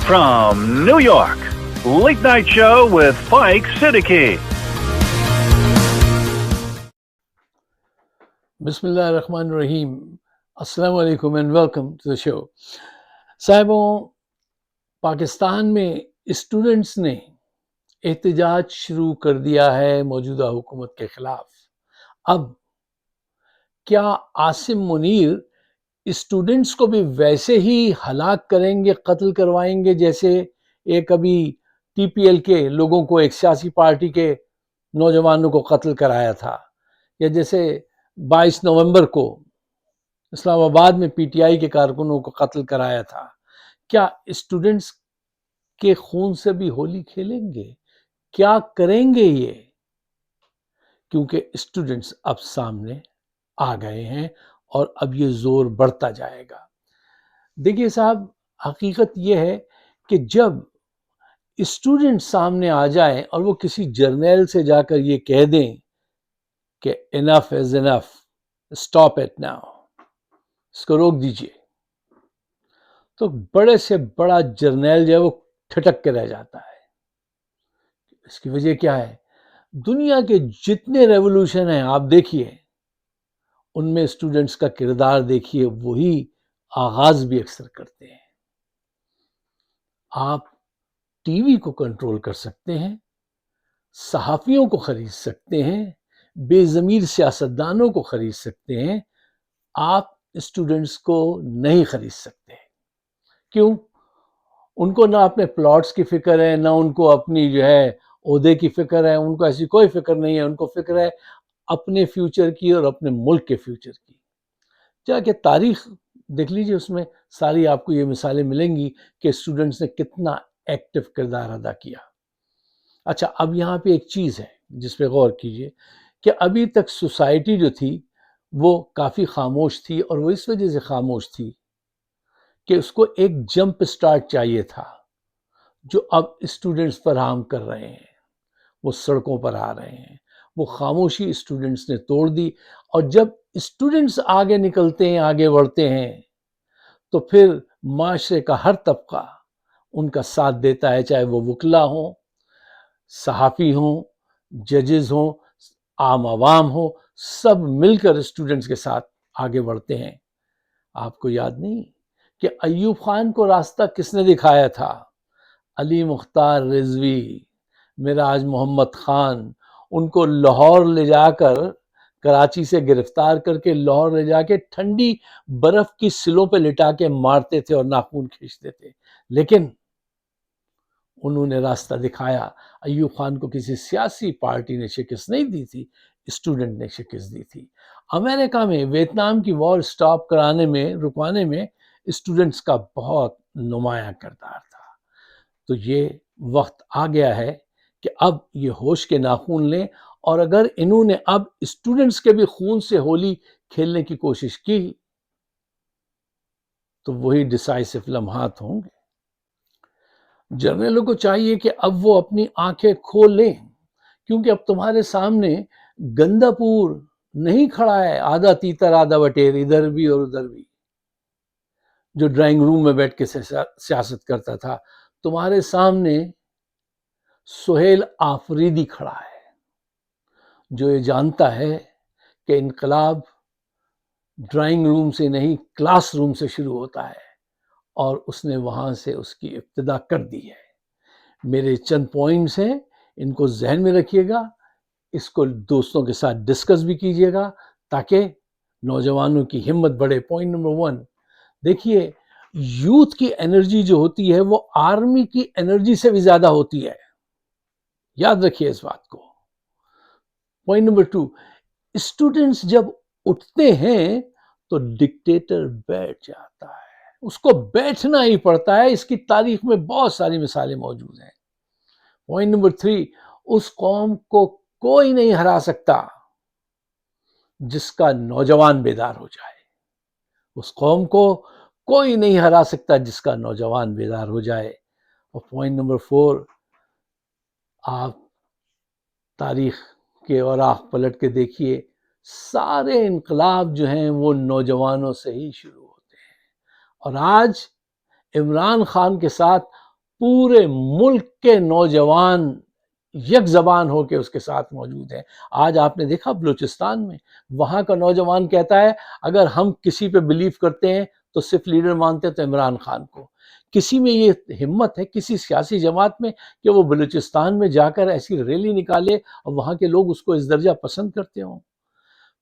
From New York, Late Night Show with Spike Siddiqui. Bismillah ar-Rahman ar-Rahim. Assalamu alaikum and welcome to the show. साहिबों, Pakistan में students ने एहतजाज शुरू कर दिया है मौजूदा हुकूमत के खिलाफ। अब क्या आसिम मुनीर स्टूडेंट्स को भी वैसे ही हलाक करेंगे, कत्ल करवाएंगे जैसे एक अभी टीपीएल के लोगों को, एक सियासी पार्टी के नौजवानों को कत्ल कराया था, या जैसे 22 नवंबर को इस्लामाबाद में पीटीआई के कारकुनों को कत्ल कराया था? क्या स्टूडेंट्स के खून से भी होली खेलेंगे? क्या करेंगे ये? क्योंकि स्टूडेंट्स अब सामने आ गए हैं और अब ये जोर बढ़ता जाएगा। देखिए साहब, हकीकत ये है कि जब स्टूडेंट सामने आ जाएं और वो किसी जर्नल से जाकर ये कह दें कि enough is enough, stop it now, इसको रोक दीजिए, तो बड़े से बड़ा जर्नल जो है वो ठिठक के रह जाता है। इसकी वजह क्या है? दुनिया के जितने रेवोल्यूशन हैं आप देखिए, उनमें स्टूडेंट्स का किरदार देखिए, वही आगाज भी अक्सर करते हैं। आप टीवी को कंट्रोल कर सकते हैं, सहाफियों को खरीद सकते हैं, बेज़मीर सियासतदानों को खरीद सकते हैं, आप स्टूडेंट्स को नहीं खरीद सकते। क्यों? उनको ना अपने प्लॉट्स की फिक्र है, ना उनको अपनी जो है ओहदे की फिक्र है, उनको ऐसी कोई फिक्र नहीं है। उनको फिक्र है अपने फ्यूचर की और अपने मुल्क के फ्यूचर की। जाके तारीख देख लीजिए, उसमें सारी आपको ये मिसालें मिलेंगी कि स्टूडेंट्स ने कितना एक्टिव किरदार अदा किया। अच्छा, अब यहाँ पे एक चीज़ है जिस पे गौर कीजिए कि अभी तक सोसाइटी जो थी वो काफ़ी खामोश थी, और वो इस वजह से खामोश थी कि उसको एक जंप स्टार्ट चाहिए था, जो अब स्टूडेंट्स फराहम कर रहे हैं। वो सड़कों पर आ रहे हैं, वो खामोशी स्टूडेंट्स ने तोड़ दी। और जब स्टूडेंट्स आगे निकलते हैं, आगे बढ़ते हैं, तो फिर माशरे का हर तबका उनका साथ देता है, चाहे वो वकला हों, सहाफ़ी हों, जजेस हों, आम आवाम हो, सब मिलकर स्टूडेंट्स के साथ आगे बढ़ते हैं। आपको याद नहीं कि अयूब खान को रास्ता किसने दिखाया था? अली मुख्तार रिजवी, मिराज मोहम्मद खान। उनको लाहौर ले जाकर, कराची से गिरफ्तार करके लाहौर ले जाके ठंडी बर्फ की सिलों पे लिटा के मारते थे और नाखून खींचते थे, लेकिन उन्होंने रास्ता दिखाया। अयूब खान को किसी सियासी पार्टी ने शिकस्त नहीं दी थी, स्टूडेंट ने शिकस्त दी थी। अमेरिका में वियतनाम की वॉर स्टॉप कराने में, रुकवाने में स्टूडेंट्स का बहुत नुमाया किरदार था। तो ये वक्त आ गया है कि अब ये होश के नाखून लें, और अगर इन्होंने अब स्टूडेंट्स के भी खून से होली खेलने की कोशिश की तो वही डिसाइसिव लम्हात होंगे। जर्नलों को चाहिए कि अब वो अपनी आंखें खोल लें, क्योंकि अब तुम्हारे सामने गंदापुर नहीं खड़ा है, आधा तीतर आधा बटेर, इधर भी और उधर भी, जो ड्राइंग रूम में बैठ के सियासत करता था। तुम्हारे सामने सुहेल आफरीदी खड़ा है, जो ये जानता है कि इनकलाब ड्राइंग रूम से नहीं, क्लास रूम से शुरू होता है, और उसने वहाँ से उसकी इब्तिदा कर दी है। मेरे चंद पॉइंट्स हैं, इनको जहन में रखिएगा, इसको दोस्तों के साथ डिस्कस भी कीजिएगा ताकि नौजवानों की हिम्मत बढ़े। पॉइंट नंबर 1, देखिए, यूथ की एनर्जी जो होती है वो आर्मी की एनर्जी से भी ज़्यादा होती है, याद रखिए इस बात को। पॉइंट नंबर 2, स्टूडेंट्स जब उठते हैं तो डिक्टेटर बैठ जाता है, उसको बैठना ही पड़ता है। इसकी तारीख में बहुत सारी मिसालें मौजूद हैं। पॉइंट नंबर 3, उस कौम को कोई नहीं हरा सकता जिसका नौजवान बेदार हो जाए। उस कौम को कोई नहीं हरा सकता जिसका नौजवान बेदार हो जाए। और पॉइंट नंबर 4, आप तारीख के औराख पलट के देखिए, सारे इनकलाब जो हैं वो नौजवानों से ही शुरू होते हैं। और आज इमरान खान के साथ پورے ملک کے نوجوان یک زبان ہو کے اس کے ساتھ موجود ہیں۔ آج آپ نے دیکھا بلوچستان میں، وہاں کا نوجوان کہتا ہے اگر ہم کسی پہ بلیف کرتے ہیں تو صرف لیڈر مانتے ہیں تو عمران خان کو۔ کسی میں یہ ہمت ہے، کسی سیاسی جماعت میں، کہ وہ بلوچستان میں جا کر ایسی ریلی نکالے اور وہاں کے لوگ اس کو اس درجہ پسند کرتے ہوں؟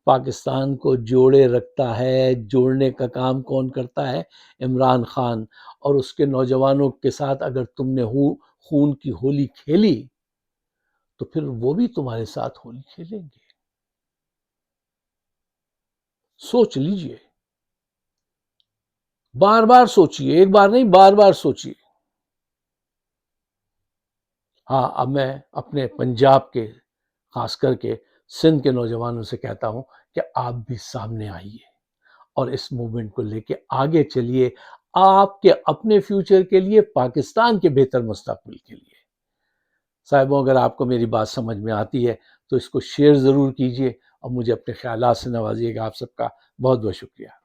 پاکستان کو جوڑے رکھتا ہے، جوڑنے کا کام کون کرتا ہے؟ عمران خان۔ اور اس کے نوجوانوں کے ساتھ اگر تم نے خون کی ہولی کھیلی تو پھر وہ بھی تمہارے ساتھ ہولی کھیلیں گے۔ سوچ لیجئے، بار بار سوچئے، ایک بار نہیں بار بار سوچئے۔ ہاں، اب میں اپنے پنجاب کے، خاص کر کے سندھ کے نوجوانوں سے کہتا ہوں کہ آپ بھی سامنے آئیے اور اس موومنٹ کو لے کے آگے چلیے، آپ کے اپنے فیوچر کے لیے، پاکستان کے بہتر مستقبل کے لیے۔ صاحبوں، اگر آپ کو میری بات سمجھ میں آتی ہے تو اس کو شیئر ضرور کیجئے اور مجھے اپنے خیالات سے نوازیے گا۔ آپ سب کا بہت بہت شکریہ۔